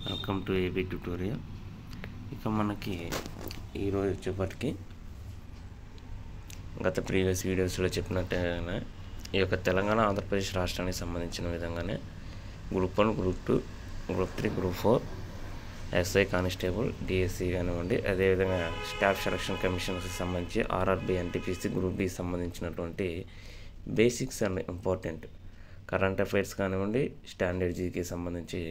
Welcome to AB tutorial. ఇక మనకి ఈరోజు వచ్చేప్పటికి గత ప్రీవియస్ వీడియోస్లో చెప్పినట్టుగానే ఈ యొక్క తెలంగాణ ఆంధ్రప్రదేశ్ రాష్ట్రానికి సంబంధించిన విధంగానే group 1, group 2, group 3, group 4, SI constable, DSC కానివ్వండి, అదేవిధంగా స్టాఫ్ సెలక్షన్ కమిషన్స్కి సంబంధించి RRB, NTPC, గ్రూప్ B సంబంధించినటువంటి basics and important current affairs కానివ్వండి, స్టాండర్డ్ జీకి సంబంధించి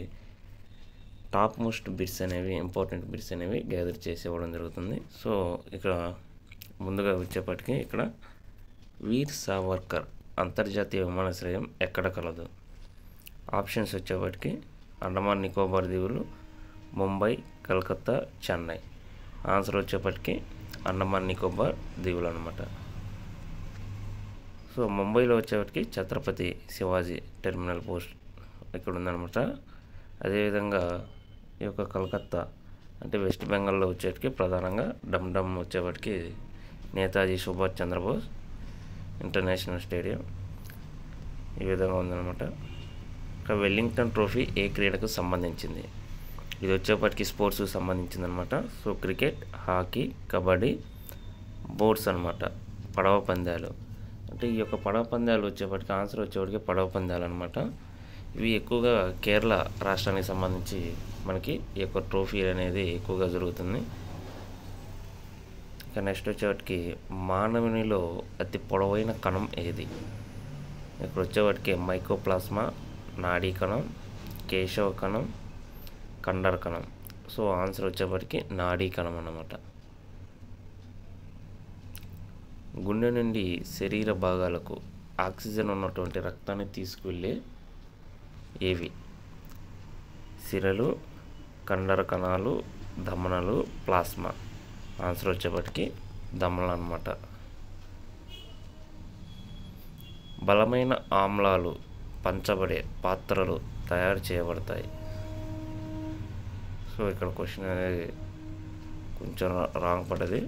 టాప్ మోస్ట్ బిట్స్ అనేవి, ఇంపార్టెంట్ బిట్స్ అనేవి గ్యాదర్ చేసి ఇవ్వడం జరుగుతుంది. సో ఇక్కడ ముందుగా వచ్చేప్పటికీ ఇక్కడ వీర్ సావర్కర్ అంతర్జాతీయ విమానాశ్రయం ఎక్కడ కలదు? ఆప్షన్స్ వచ్చేప్పటికి అండమాన్ నికోబార్ దీవులు, ముంబై, కలకత్తా, చెన్నై. ఆన్సర్ వచ్చేప్పటికి అండమాన్ నికోబార్ దీవులు అనమాట. సో ముంబైలో వచ్చేప్పటికి ఛత్రపతి శివాజీ టెర్మినల్ పోస్ట్ ఇక్కడ ఉందన్నమాట. అదేవిధంగా ఈ యొక్క కలకత్తా అంటే వెస్ట్ బెంగాల్లో వచ్చేటికి ప్రధానంగా డమ్ వచ్చేప్పటికి నేతాజీ సుభాష్ చంద్రబోస్ ఇంటర్నేషనల్ స్టేడియం ఈ విధంగా ఉందన్నమాట. ఇక వెల్లింగ్టన్ ట్రోఫీ ఏ క్రీడకు సంబంధించింది? ఇది వచ్చేప్పటికి స్పోర్ట్స్కి సంబంధించింది అనమాట. So cricket, hockey, kabaddi, boats అనమాట. పడవ పందాలు అంటే ఈ యొక్క పడవ పందాలు వచ్చేప్పటికి ఆన్సర్ వచ్చేప్పటికి పడవ పందాలు అనమాట. ఇవి ఎక్కువగా కేరళ రాష్ట్రానికి సంబంధించి మనకి ఈ యొక్క ట్రోఫీ అనేది ఎక్కువగా జరుగుతుంది. ఇక నెక్స్ట్ వచ్చేవాటికి మానవునిలో అతి పొడవైన కణం ఏది? ఇక్కడ వచ్చేవాటికి మైకోప్లాస్మా, నాడీ కణం, కేశవ కణం, కండర కణం. సో ఆన్సర్ వచ్చేప్పటికి నాడీ కణం అన్నమాట. గుండె నుండి శరీర భాగాలకు ఆక్సిజన్ ఉన్నటువంటి రక్తాన్ని తీసుకువెళ్ళే ఏవి? సిరలు, కండర కణాలు, ధమనులు, ప్లాస్మా. ఆన్సర్ వచ్చేప్పటికి ధమనులు అన్నమాట. బలమైన ఆమ్లాలు పంచబడే పాత్రలు తయారు చేయబడతాయి. సో ఇక్కడ క్వశ్చన్ అనేది కొంచెం రాంగ్ పడ్డది.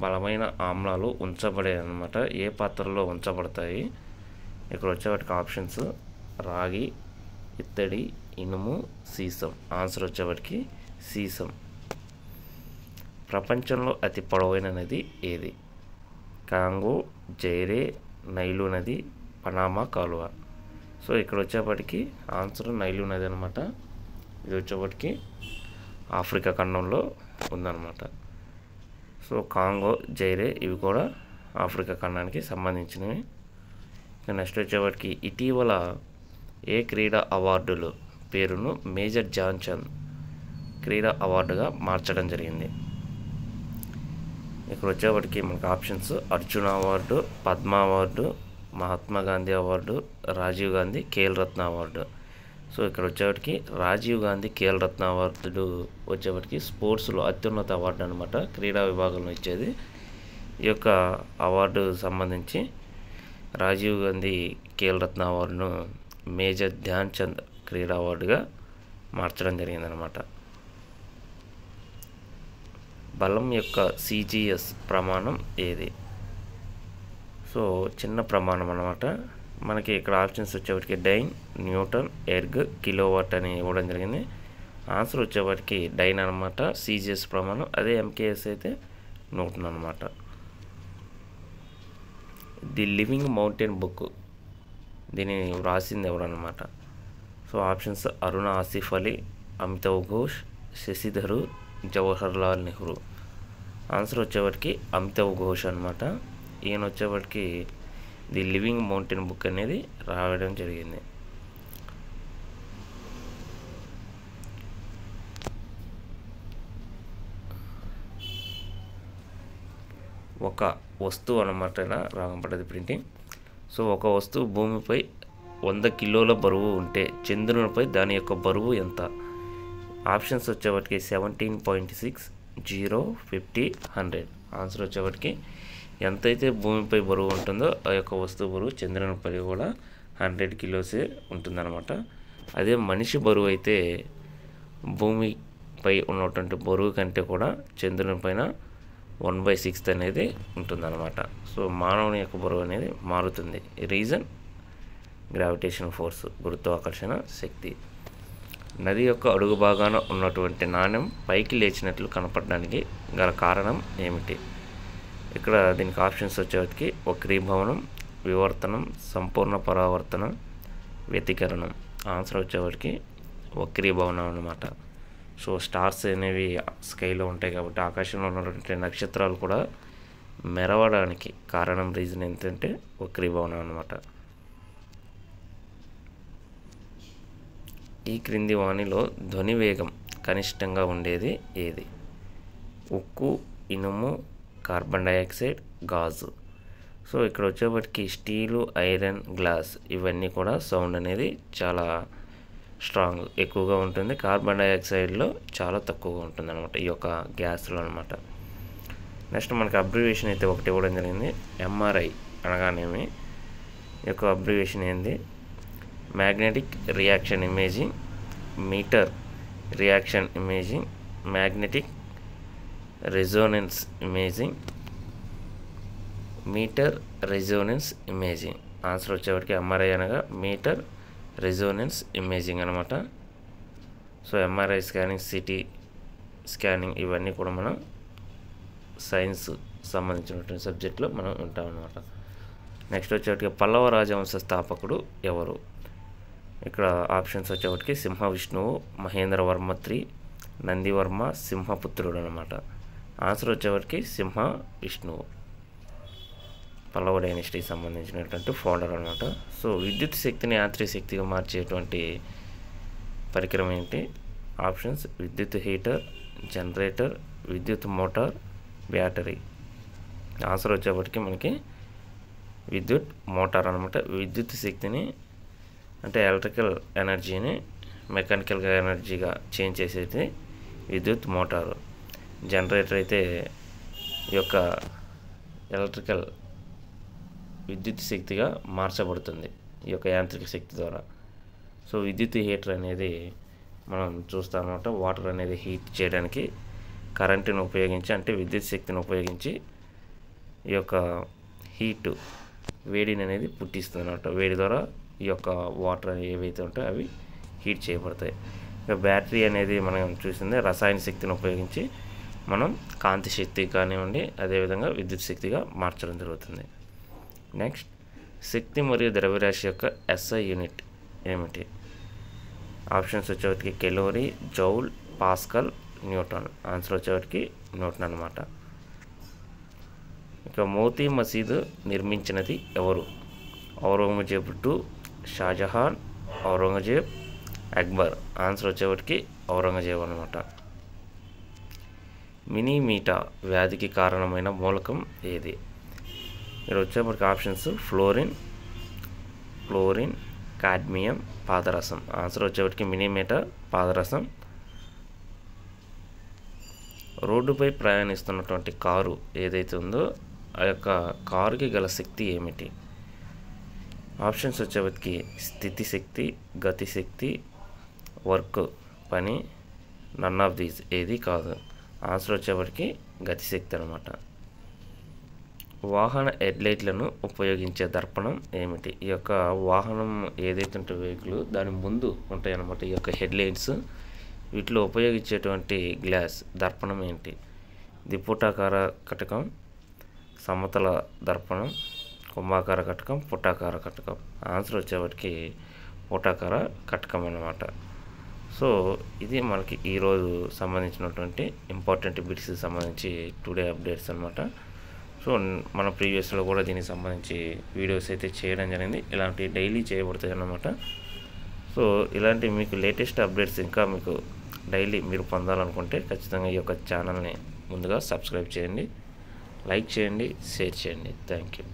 బలమైన ఆమ్లాలు ఉంచబడే అన్నమాట. ఏ పాత్రలో ఉంచబడతాయి? ఇక్కడ వచ్చేవాటికి ఆప్షన్స్ రాగి, ఇత్తడి, ఇనుము, సీసం. Answer వచ్చేవాటికి sesame. ప్రపంచంలో అతి పొడవైన నది ఏది? కాంగో, జైరే, నైలు నది, పనామా కాలువ. సో ఇక్కడ వచ్చేప్పటికి ఆన్సర్ నైలు నది అనమాట. ఇది వచ్చేప్పటికి ఆఫ్రికా ఖండంలో ఉందన్నమాట. సో కాంగో, జైరే ఇవి కూడా ఆఫ్రికా ఖండానికి సంబంధించినవి. నెక్స్ట్ వచ్చేప్పటికి ఇటీవల ఏ క్రీడా అవార్డులు పేరును మేజర్ ధ్యాన్ చంద్ క్రీడా అవార్డుగా మార్చడం జరిగింది? ఇక్కడ వచ్చేప్పటికి మనకు options Arjuna award, Padma award, Mahatma Gandhi award, Rajiv Gandhi Khel Ratna award. So ఇక్కడ వచ్చేప్పటికి రాజీవ్ గాంధీ ఖేల్ రత్న అవార్డు వచ్చేప్పటికి స్పోర్ట్స్లో అత్యున్నత అవార్డు అనమాట, క్రీడా విభాగంలో ఇచ్చేది. ఈ యొక్క అవార్డు సంబంధించి రాజీవ్ గాంధీ ఖేల్ రత్న అవార్డును మేజర్ ధ్యాన్ చంద్ క్రీడా అవార్డుగా మార్చడం జరిగిందనమాట. బలం యొక్క CGS ప్రమాణం ఏది? సో చిన్న ప్రమాణం అన్నమాట. మనకి ఇక్కడ ఆప్షన్స్ వచ్చేప్పటికి డైన్, న్యూటన్, ఎర్గ్, కిలోవాట్ అని ఇవ్వడం జరిగింది. ఆన్సర్ వచ్చేప్పటికి డైన్ అనమాట. CGS ప్రమాణం. అదే MKS అయితే న్యూటన్ అనమాట. ది లివింగ్ మౌంటైన్ బుక్ దీన్ని వ్రాసింది ఎవరన్నమాట? సో ఆప్షన్స్ అరుణ ఆసిఫ్ అలీ, అమితావ్ ఘోష్, శశిధరు, జవహర్లాల్ నెహ్రూ. ఆన్సర్ వచ్చేప్పటికి అమితావ్ ఘోష్ అనమాట. ఈయన వచ్చేప్పటికి ది లివింగ్ మౌంటైన్ బుక్ అనేది రాయడం జరిగింది. ఒక వస్తువు అన్నమాట, ఇలా రాగంపడ్డది ప్రింటింగ్. సో ఒక వస్తువు భూమిపై 100 కిలోల బరువు ఉంటే చంద్రునిపై దాని యొక్క బరువు ఎంత? ఆప్షన్స్ వచ్చేప్పటికి 17.6, 0, 50, 100. ఆన్సర్ వచ్చేప్పటికి ఎంతైతే భూమిపై బరువు ఉంటుందో ఆ యొక్క వస్తువు బరువు చంద్రునిపై కూడా 100 కిలోసే ఉంటుందన్నమాట. అదే మనిషి బరువు అయితే భూమిపై ఉన్నటువంటి బరువు కంటే కూడా చంద్రుని పైన 1/6 అనేది ఉంటుందన్నమాట. సో మానవుని యొక్క బరువు అనేది మారుతుంది. రీజన్ గ్రావిటేషన్ ఫోర్స్, గురుత్వాకర్షణ శక్తి. నది యొక్క అడుగు భాగాన ఉన్నటువంటి నాణెం పైకి లేచినట్లు కనపడడానికి గల కారణం ఏమిటి? ఇక్కడ దీనికి ఆప్షన్స్ వచ్చేటికి వక్రీభవనం, వివర్తనం, సంపూర్ణ పరావర్తనం, వ్యతికరణం. ఆన్సర్ వచ్చేవాడికి వక్రీభవనం అన్నమాట. సో స్టార్స్ అనేవి స్కైలో ఉంటాయి కాబట్టి ఆకాశంలో ఉన్నటువంటి నక్షత్రాలు కూడా మెరవడానికి రీజన్ ఏంటంటే వక్రీభవనం అన్నమాట. ఈ క్రింది వాణిలో ధ్వని వేగం కనిష్టంగా ఉండేది ఏది? ఉక్కు, ఇనుము, కార్బన్ డైఆక్సైడ్, గాజు. సో ఇక్కడ వచ్చేప్పటికి స్టీలు, ఐరన్, గ్లాస్ ఇవన్నీ కూడా సౌండ్ అనేది చాలా స్ట్రాంగ్ ఎక్కువగా ఉంటుంది. కార్బన్ డైఆక్సైడ్లో చాలా తక్కువగా ఉంటుంది అనమాట, ఈ యొక్క గ్యాస్లో అనమాట. నెక్స్ట్ మనకి అబ్రివేషన్ అయితే ఒకటి ఇవ్వడం జరిగింది. ఎంఆర్ఐ అనగానేమి ఈ యొక్క అబ్రివేషన్ ఏంది? Magnetic reaction imaging, meter reaction imaging, magnetic resonance imaging, meter resonance imaging. Answer వచ్చేవాడికి ఎంఆర్ఐ అనగా మీటర్ రెజోనెన్స్ ఇమేజింగ్ అనమాట. So MRI scanning, CT scanning ఇవన్నీ కూడా మనం సైన్స్ సంబంధించినటువంటి సబ్జెక్ట్లో మనం ఉంటాం అన్నమాట. నెక్స్ట్ వచ్చేటికి పల్లవ రాజవంశ స్థాపకుడు ఎవరు? ఇక్కడ ఆప్షన్స్ వచ్చేటికి సింహ విష్ణువు, మహేంద్రవర్మ III, నందివర్మ, సింహపుత్రుడు అనమాట. ఆన్సర్ వచ్చేవారికి సింహ విష్ణువు, పల్లవ డైనస్టీకి సంబంధించినటువంటి ఫౌండర్ అనమాట. సో విద్యుత్ శక్తిని యాంత్రిక శక్తిగా మార్చేటువంటి పరికరం ఏంటి? ఆప్షన్స్ విద్యుత్ హీటర్, జనరేటర్, విద్యుత్ మోటార్, బ్యాటరీ. ఆన్సర్ వచ్చేప్పటికి మనకి విద్యుత్ మోటార్ అనమాట. విద్యుత్ శక్తిని అంటే ఎలక్ట్రికల్ ఎనర్జీని మెకానికల్గా ఎనర్జీగా చేంజ్ చేసేది విద్యుత్ మోటారు. జనరేటర్ అయితే ఈ యొక్క ఎలక్ట్రికల్ విద్యుత్ శక్తిగా మార్చబడుతుంది ఈ యొక్క యాంత్రిక శక్తి ద్వారా. సో విద్యుత్ హీటర్ అనేది మనం చూస్తాం అన్నమాట. వాటర్ అనేది హీట్ చేయడానికి కరెంటును ఉపయోగించి అంటే విద్యుత్ శక్తిని ఉపయోగించి ఈ యొక్క హీటు వేడిని అనేది పుట్టిస్తుంది అన్నమాట. వేడి ద్వారా ఈ యొక్క వాటర్ ఏవైతే ఉంటాయో అవి హీట్ చేయబడతాయి. ఇక బ్యాటరీ అనేది మనం చూసింది రసాయన శక్తిని ఉపయోగించి మనం కాంతి శక్తి కానివ్వండి అదేవిధంగా విద్యుత్ శక్తిగా మార్చడం జరుగుతుంది. నెక్స్ట్ శక్తి మరియు ద్రవ్యరాశి యొక్క SI యూనిట్ ఏమిటి? ఆప్షన్స్ వచ్చేటికి calorie, joule, pascal, newton. Answer వచ్చేటికి న్యూటన్ అనమాట. ఇక మోతీ మసీదు నిర్మించినది ఎవరు? ఔరంగజేబ్ II, షాజహాన్, ఔరంగజేబ్, అక్బర్. ఆన్సర్ వచ్చేటికి ఔరంగజేబ్ అనమాట. మినీమీటా వ్యాధికి కారణమైన మూలకం ఏది? ఇక్కడ వచ్చేప్పటికి ఆప్షన్స్ ఫ్లోరిన్, కాడ్మియం, పాదరసం. ఆన్సర్ వచ్చేప్పటికి మినీమీటా, పాదరసం. రోడ్డుపై ప్రయాణిస్తున్నటువంటి కారు ఏదైతే ఉందో ఆ యొక్క కారుకి గల శక్తి ఏమిటి? ఆప్షన్స్ వచ్చేప్పటికి స్థితి శక్తి, గతి శక్తి, వర్క్ పని, నన్ ఆఫ్ దీస్ ఏది కాదు. ఆన్సర్ వచ్చేప్పటికి గతిశక్తి అనమాట. వాహన హెడ్లైట్లను ఉపయోగించే దర్పణం ఏమిటి? ఈ యొక్క వాహనం ఏదైతే ఉంటే వెహికల్ దాని ముందు ఉంటాయి అన్నమాట ఈ యొక్క హెడ్లైట్స్. వీటిలో ఉపయోగించేటువంటి గ్లాస్ దర్పణం ఏంటి? దిపుటాకార కటకం, సమతల దర్పణం, కుంభాకార కటకం, పుటాకార కటకం. ఆన్సర్ వచ్చేవాటికి పుటాకార కటకం అన్నమాట. సో ఇది మనకి ఈరోజు సంబంధించినటువంటి ఇంపార్టెంట్ బిట్స్కి సంబంధించి టుడే అప్డేట్స్ అనమాట. సో మన ప్రీవియస్లో కూడా దీనికి సంబంధించి వీడియోస్ అయితే చేయడం జరిగింది. ఇలాంటి డైలీ చేయబడతాయి అన్నమాట. సో ఇలాంటి మీకు లేటెస్ట్ అప్డేట్స్ ఇంకా మీకు డైలీ మీరు పొందాలనుకుంటే ఖచ్చితంగా ఈ యొక్క ఛానల్ని ముందుగా సబ్స్క్రైబ్ చేయండి, లైక్ చేయండి, షేర్ చేయండి. Thank you.